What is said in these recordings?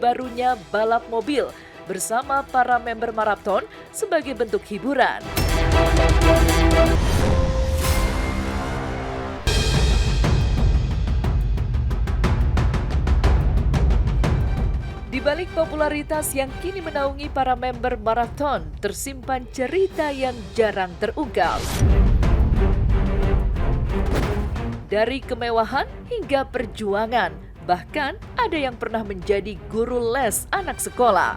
barunya balap mobil bersama para member Marathon sebagai bentuk hiburan. Di balik popularitas yang kini menaungi para member Marathon, tersimpan cerita yang jarang terungkap. Dari kemewahan hingga perjuangan, bahkan ada yang pernah menjadi guru les anak sekolah.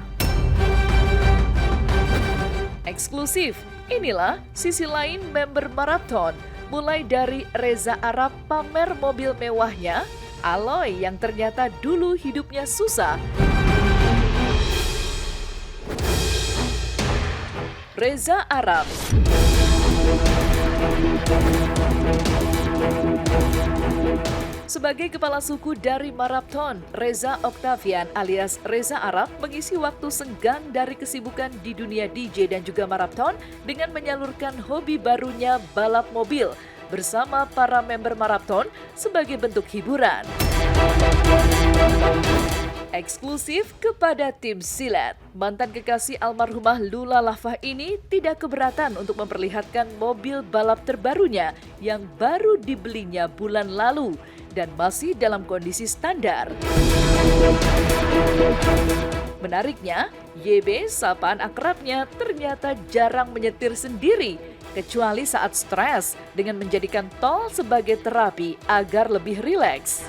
Eksklusif, inilah sisi lain member Marathon, mulai dari Reza Arab pamer mobil mewahnya, Aloy yang ternyata dulu hidupnya susah, Reza Arab. Sebagai kepala suku dari Marathon, Reza Octavian alias Reza Arab mengisi waktu senggang dari kesibukan di dunia DJ dan juga Marathon dengan menyalurkan hobi barunya balap mobil bersama para member Marathon sebagai bentuk hiburan. Eksklusif kepada tim Silet, mantan kekasih almarhumah Lula Lafah ini tidak keberatan untuk memperlihatkan mobil balap terbarunya yang baru dibelinya bulan lalu dan masih dalam kondisi standar. Menariknya, YB, sapaan akrabnya, ternyata jarang menyetir sendiri, kecuali saat stres dengan menjadikan tol sebagai terapi agar lebih rileks.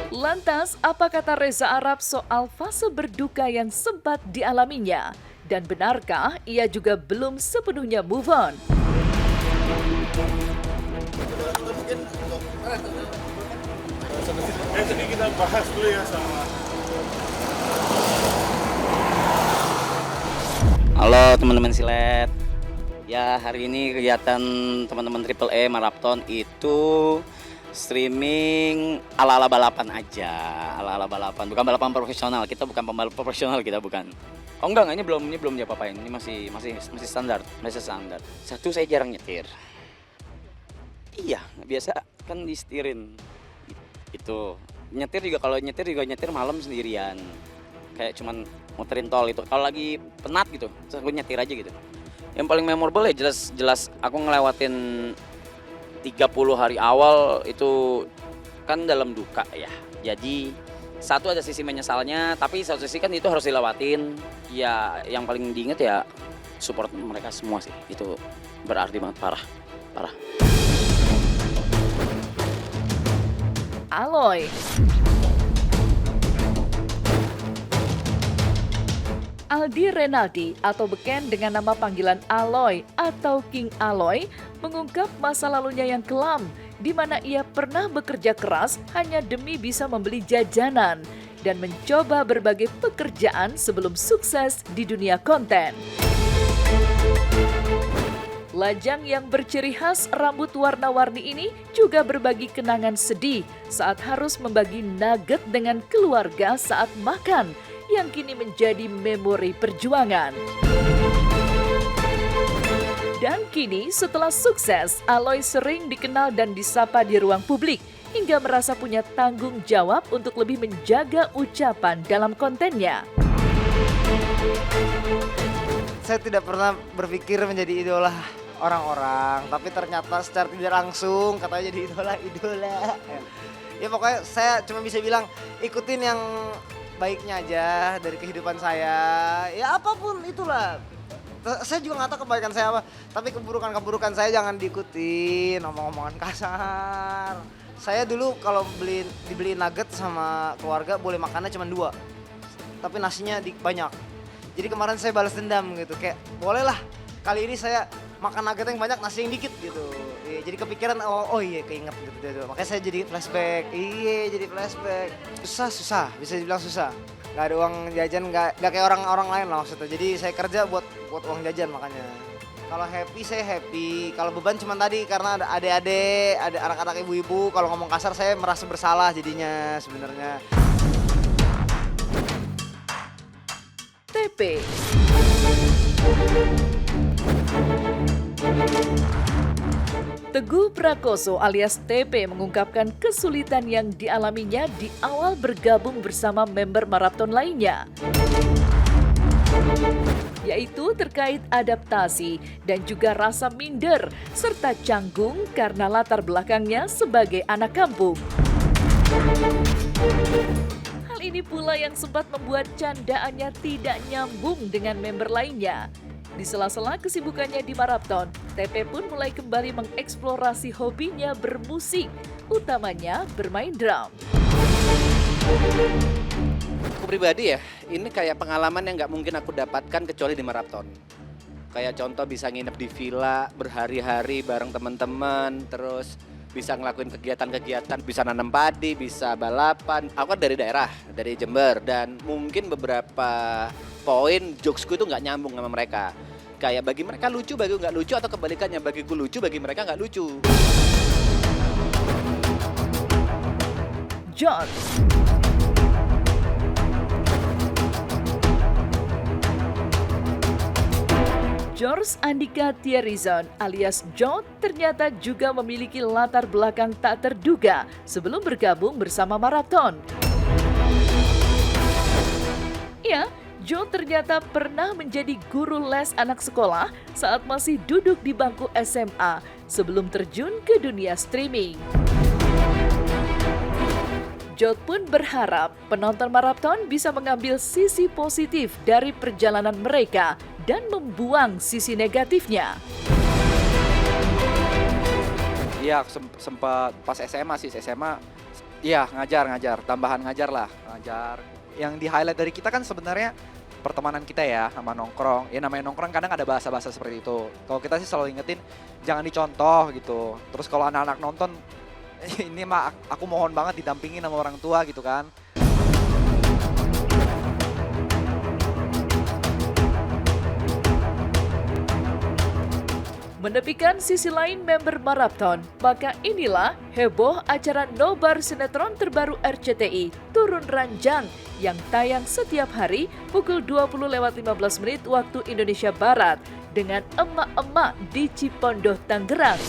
Lantas, apa kata Reza Arab soal fase berduka yang sempat dialaminya? Dan benarkah ia juga belum sepenuhnya move on? Jadi kita bahas dulu ya sama. Halo teman-teman Silet. Ya, hari ini kegiatan teman-teman Triple E Marathon itu streaming ala-ala balapan aja, ala-ala balapan, bukan balapan profesional. Kita bukan pembalap profesional, kita bukan. Oh enggak, ini belum diapa-apain. Ini masih standar, masih standar. Satu, saya jarang nyetir. Iya, biasa kan disetirin. Itu nyetir juga, kalau nyetir malam sendirian. Kayak cuman muterin tol itu. Kalau lagi penat gitu, terus aku nyetir aja gitu. Yang paling memorable ya jelas aku ngelewatin 30 hari awal itu kan dalam duka ya. Jadi satu ada sisi menyesalnya, tapi satu sisi kan itu harus dilewatin. Ya yang paling diinget ya support mereka semua sih. Itu berarti banget, parah. Aloy. Aldi Renaldi atau beken dengan nama panggilan Aloy atau King Aloy mengungkap masa lalunya yang kelam, di mana ia pernah bekerja keras hanya demi bisa membeli jajanan dan mencoba berbagai pekerjaan sebelum sukses di dunia konten. Lajang yang berciri khas rambut warna-warni ini juga berbagi kenangan sedih saat harus membagi nugget dengan keluarga saat makan, yang kini menjadi memori perjuangan. Dan kini setelah sukses, Aloy sering dikenal dan disapa di ruang publik hingga merasa punya tanggung jawab untuk lebih menjaga ucapan dalam kontennya. Saya tidak pernah berpikir menjadi idola orang-orang, tapi ternyata secara tidak langsung katanya jadi idola. Ya pokoknya saya cuma bisa bilang ikutin yang baiknya aja dari kehidupan saya, ya apapun itulah. Saya juga nggak tahu kebaikan saya apa, tapi keburukan saya jangan diikutin, omong-omongan kasar. Saya dulu kalau dibeli nugget sama keluarga boleh makannya cuma 2, tapi nasinya banyak. Jadi kemarin saya balas dendam gitu, kayak boleh lah kali ini saya makan nugget yang banyak, nasi yang dikit gitu. Iya, jadi kepikiran, oh iya keinget gitu. Makanya saya jadi flashback, Susah, bisa dibilang susah. Gak ada uang jajan, gak kayak orang-orang lain lah maksudnya. Jadi saya kerja buat uang jajan makanya. Kalau happy saya happy, kalau beban cuma tadi karena ada adik-adik, ada anak-anak ibu-ibu. Kalau ngomong kasar saya merasa bersalah jadinya sebenarnya. TP. Teguh Prakoso alias TP mengungkapkan kesulitan yang dialaminya di awal bergabung bersama member maraton lainnya, yaitu terkait adaptasi dan juga rasa minder serta canggung karena latar belakangnya sebagai anak kampung. Hal ini pula yang sempat membuat candaannya tidak nyambung dengan member lainnya. Di sela-sela kesibukannya di maraton, TP pun mulai kembali mengeksplorasi hobinya bermusik, utamanya bermain drum. Aku pribadi ya, ini kayak pengalaman yang nggak mungkin aku dapatkan kecuali di maraton. Kayak contoh bisa nginep di villa berhari-hari bareng teman-teman, terus bisa ngelakuin kegiatan-kegiatan, bisa nanam padi, bisa balapan. Aku kan dari daerah, dari Jember, dan mungkin beberapa poin jokesku itu nggak nyambung sama mereka. Kayak bagi mereka lucu, bagi nggak lucu, atau kebalikannya bagiku lucu, bagi mereka nggak lucu. John. George Andika Thierizon alias John ternyata juga memiliki latar belakang tak terduga sebelum bergabung bersama maraton. Ya, John ternyata pernah menjadi guru les anak sekolah saat masih duduk di bangku SMA sebelum terjun ke dunia streaming. John pun berharap penonton maraton bisa mengambil sisi positif dari perjalanan mereka dan membuang sisi negatifnya. Iya, sempat pas SMA sih, SMA. Iya, ngajar, tambahan ngajar lah, ngajar. Yang di highlight dari kita kan sebenarnya pertemanan kita ya, sama nongkrong. Ya namanya nongkrong kadang ada bahasa-bahasa seperti itu. Kalau kita sih selalu ingetin jangan dicontoh gitu. Terus kalau anak-anak nonton, ini mah aku mohon banget didampingin sama orang tua gitu kan. Menepikan sisi lain member maraton, maka inilah heboh acara nobar sinetron terbaru RCTI, Turun Ranjang, yang tayang setiap hari pukul 20.15 waktu Indonesia Barat dengan emak-emak di Cipondoh, Tangerang.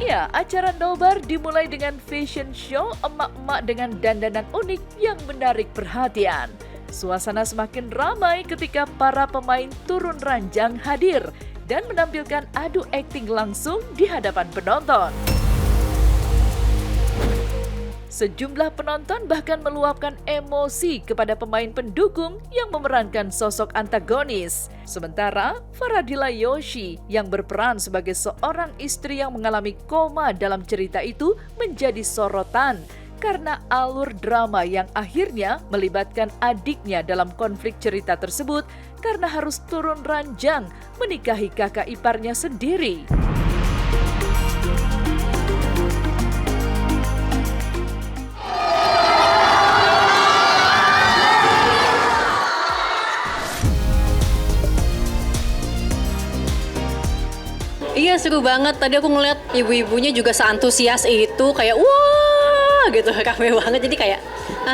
Ya, acara nobar dimulai dengan fashion show emak-emak dengan dandanan unik yang menarik perhatian. Suasana semakin ramai ketika para pemain Turun Ranjang hadir dan menampilkan adu akting langsung di hadapan penonton. Sejumlah penonton bahkan meluapkan emosi kepada pemain pendukung yang memerankan sosok antagonis. Sementara Faradila Yoshi yang berperan sebagai seorang istri yang mengalami koma dalam cerita itu menjadi sorotan karena alur drama yang akhirnya melibatkan adiknya dalam konflik cerita tersebut karena harus turun ranjang menikahi kakak iparnya sendiri. Iya, seru banget. Tadi aku ngeliat ibu-ibunya juga seantusias itu, kayak wah gitu, rame banget. Jadi kayak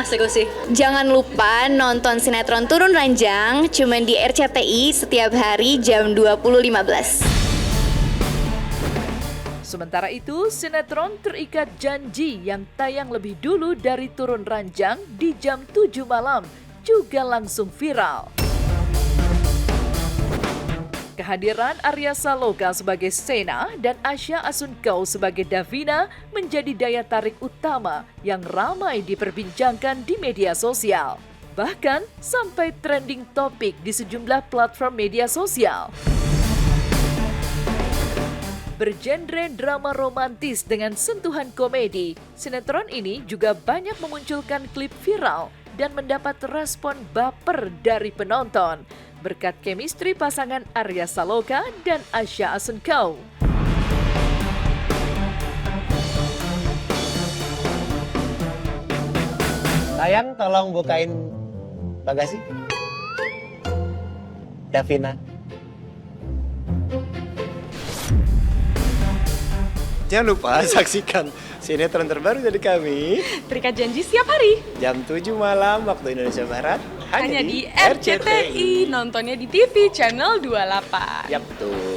seru sih. Jangan lupa nonton sinetron Turun Ranjang cuman di RCTI setiap hari jam 20.15. Sementara itu, sinetron Terikat Janji yang tayang lebih dulu dari Turun Ranjang di jam 7 malam juga langsung viral. Kehadiran Arya Saloka sebagai Sena dan Asya Asunkau sebagai Davina menjadi daya tarik utama yang ramai diperbincangkan di media sosial. Bahkan sampai trending topik di sejumlah platform media sosial. Bergenre drama romantis dengan sentuhan komedi, sinetron ini juga banyak memunculkan klip viral dan mendapat respon baper dari penonton berkat chemistry pasangan Arya Saloka dan Asya Asunkau. Sayang, tolong bukain bagasi. Davina. Jangan lupa saksikan sinetron terbaru dari kami. Terikat Janji setiap hari. Jam 7 malam waktu Indonesia Barat. Hanya di RCTI. Nontonnya di TV channel 28. Yap, tuh.